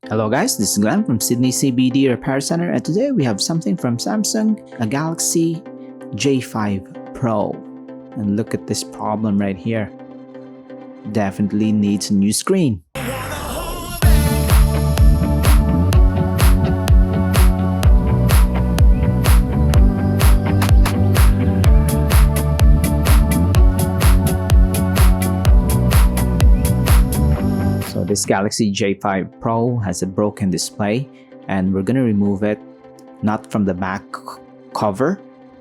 Hello guys, this is Glenn from Sydney CBD Repair Center, and today we have something from Samsung, a Galaxy J5 Pro. And look at this problem right here. Definitely needs a new screen. This Galaxy J5 Pro has a broken display, and we're gonna remove it not from the back cover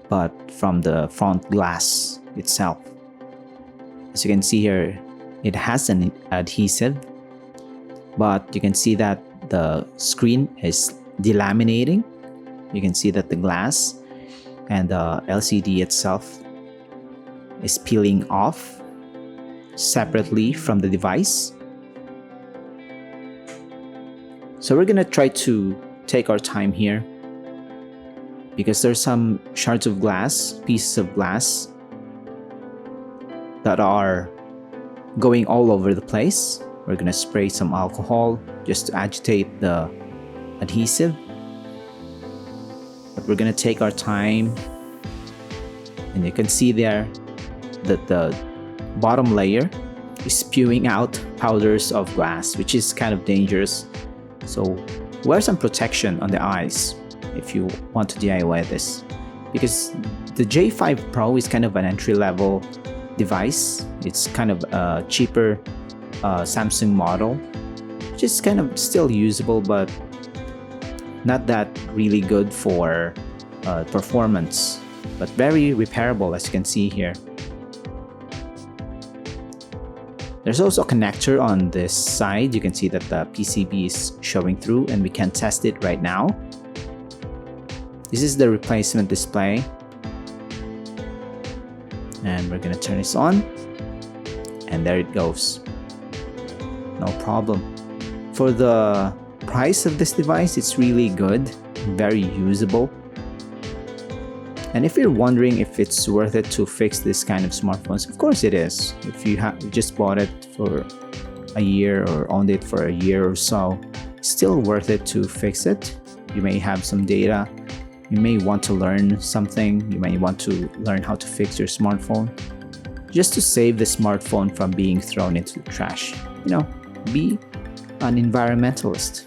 but from the front glass itself. As you can see here, it has an adhesive, but you can see that the screen is delaminating. You can see that the glass and the LCD itself is peeling off separately from the device. So we're gonna try to take our time here because there's some shards of glass, pieces of glass that are going all over the place. We're gonna spray some alcohol just to agitate the adhesive. But we're gonna take our time, and you can see there that the bottom layer is spewing out powders of glass, which is kind of dangerous. So wear some protection on the eyes if you want to DIY this, because the J5 Pro is kind of an entry-level device. It's kind of a cheaper Samsung model, which is kind of still usable but not that really good for performance, but very repairable, as you can see here. There's also a connector on this side. You can see that the PCB is showing through, and we can test it right now. This is the replacement display. And we're gonna turn this on. And there it goes. No problem. For the price of this device, it's really good, very usable. And if you're wondering if it's worth it to fix this kind of smartphones, of course it is. If you just bought it for a year or owned it for a year or so, it's still worth it to fix it. You may have some data. You may want to learn something. You may want to learn how to fix your smartphone just to save the smartphone from being thrown into the trash. You know, be an environmentalist.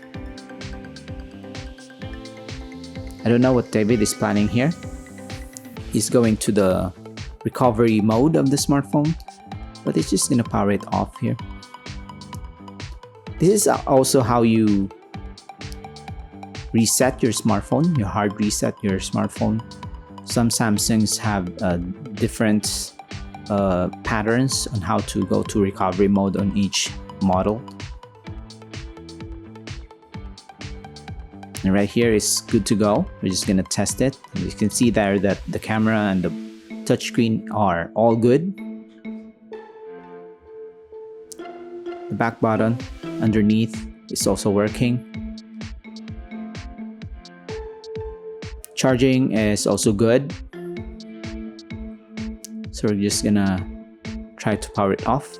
I don't know what David is planning here. He's going to the recovery mode of the smartphone, but it's just gonna power it off here. This is also how you reset your smartphone, your hard reset your smartphone. Some Samsungs have different patterns on how to go to recovery mode on each model. And right here is good to go. We're just gonna test it. And you can see there that the camera and the touchscreen are all good. The back button underneath is also working. Charging is also good. So we're just gonna try to power it off.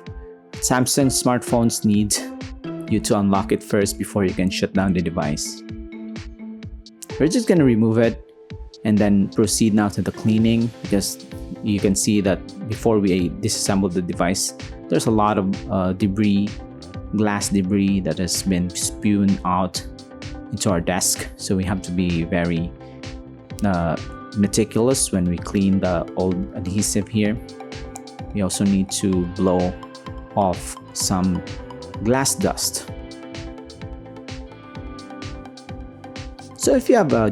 Samsung smartphones need you to unlock it first before you can shut down the device. We're just gonna remove it and then proceed now to the cleaning, because you can see that before we disassemble the device, there's a lot of debris, glass debris that has been spewed out into our desk. So we have to be very meticulous when we clean the old adhesive here. We also need to blow off some glass dust. So if you have a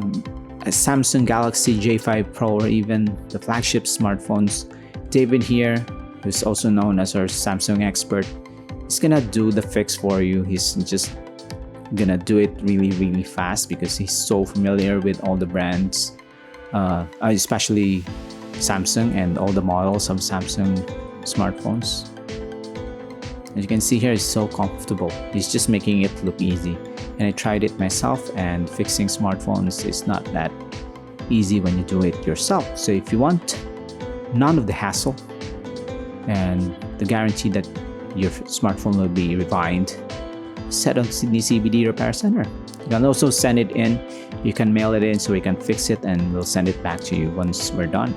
Samsung Galaxy J5 Pro or even the flagship smartphones, David here, who's also known as our Samsung expert, is gonna do the fix for you. He's just gonna do it really fast because he's so familiar with all the brands, especially Samsung and all the models of Samsung smartphones. As you can see here, it's so comfortable. He's just making it look easy. And I tried it myself, and fixing smartphones is not that easy when you do it yourself. So if you want none of the hassle and the guarantee that your smartphone will be revived set on Sydney CBD Repair Center. You can also send it in. You can mail it in so we can fix it and we'll send it back to you once we're done.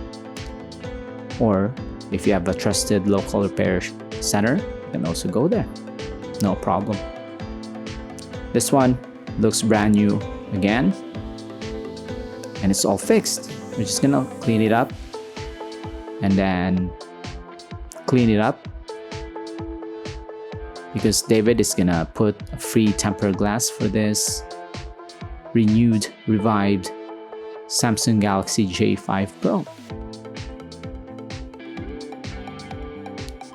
Or if you have a trusted local repair center, you can also go there. No problem. This one looks brand new again. And it's all fixed. We're just gonna clean it up and then clean it up because David is gonna put a free tempered glass for this revived Samsung Galaxy J5 Pro.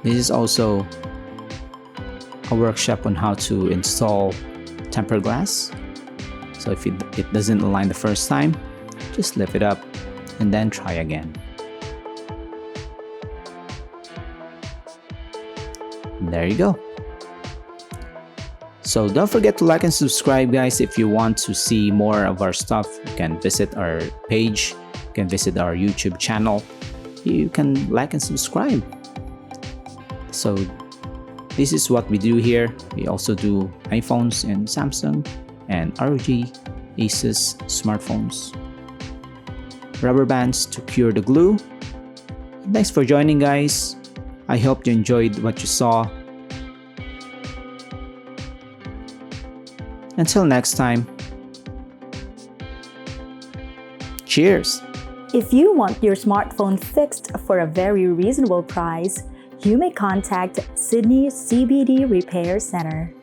This is also a workshop on how to install tempered glass. So if it doesn't align the first time, just lift it up and then try again. And there you go. So don't forget to like and subscribe, guys. If you want to see more of our stuff, you can visit our page, you can visit our YouTube channel. You can like and subscribe. So this is what we do here. We also do iPhones and Samsung and ROG, Asus smartphones. Rubber bands to cure the glue. Thanks for joining, guys. I hope you enjoyed what you saw. Until next time, cheers! If you want your smartphone fixed for a very reasonable price, you may contact Sydney CBD Repair Center.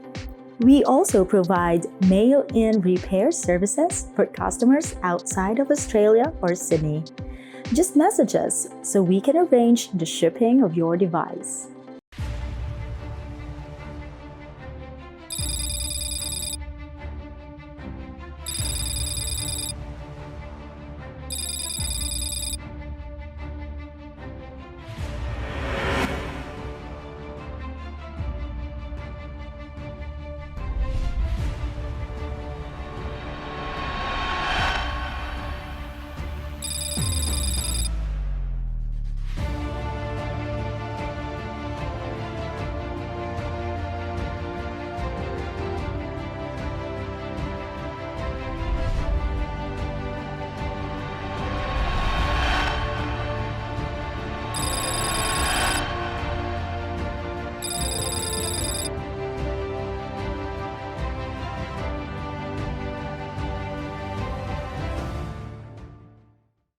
We also provide mail-in repair services for customers outside of Australia or Sydney. Just message us so we can arrange the shipping of your device.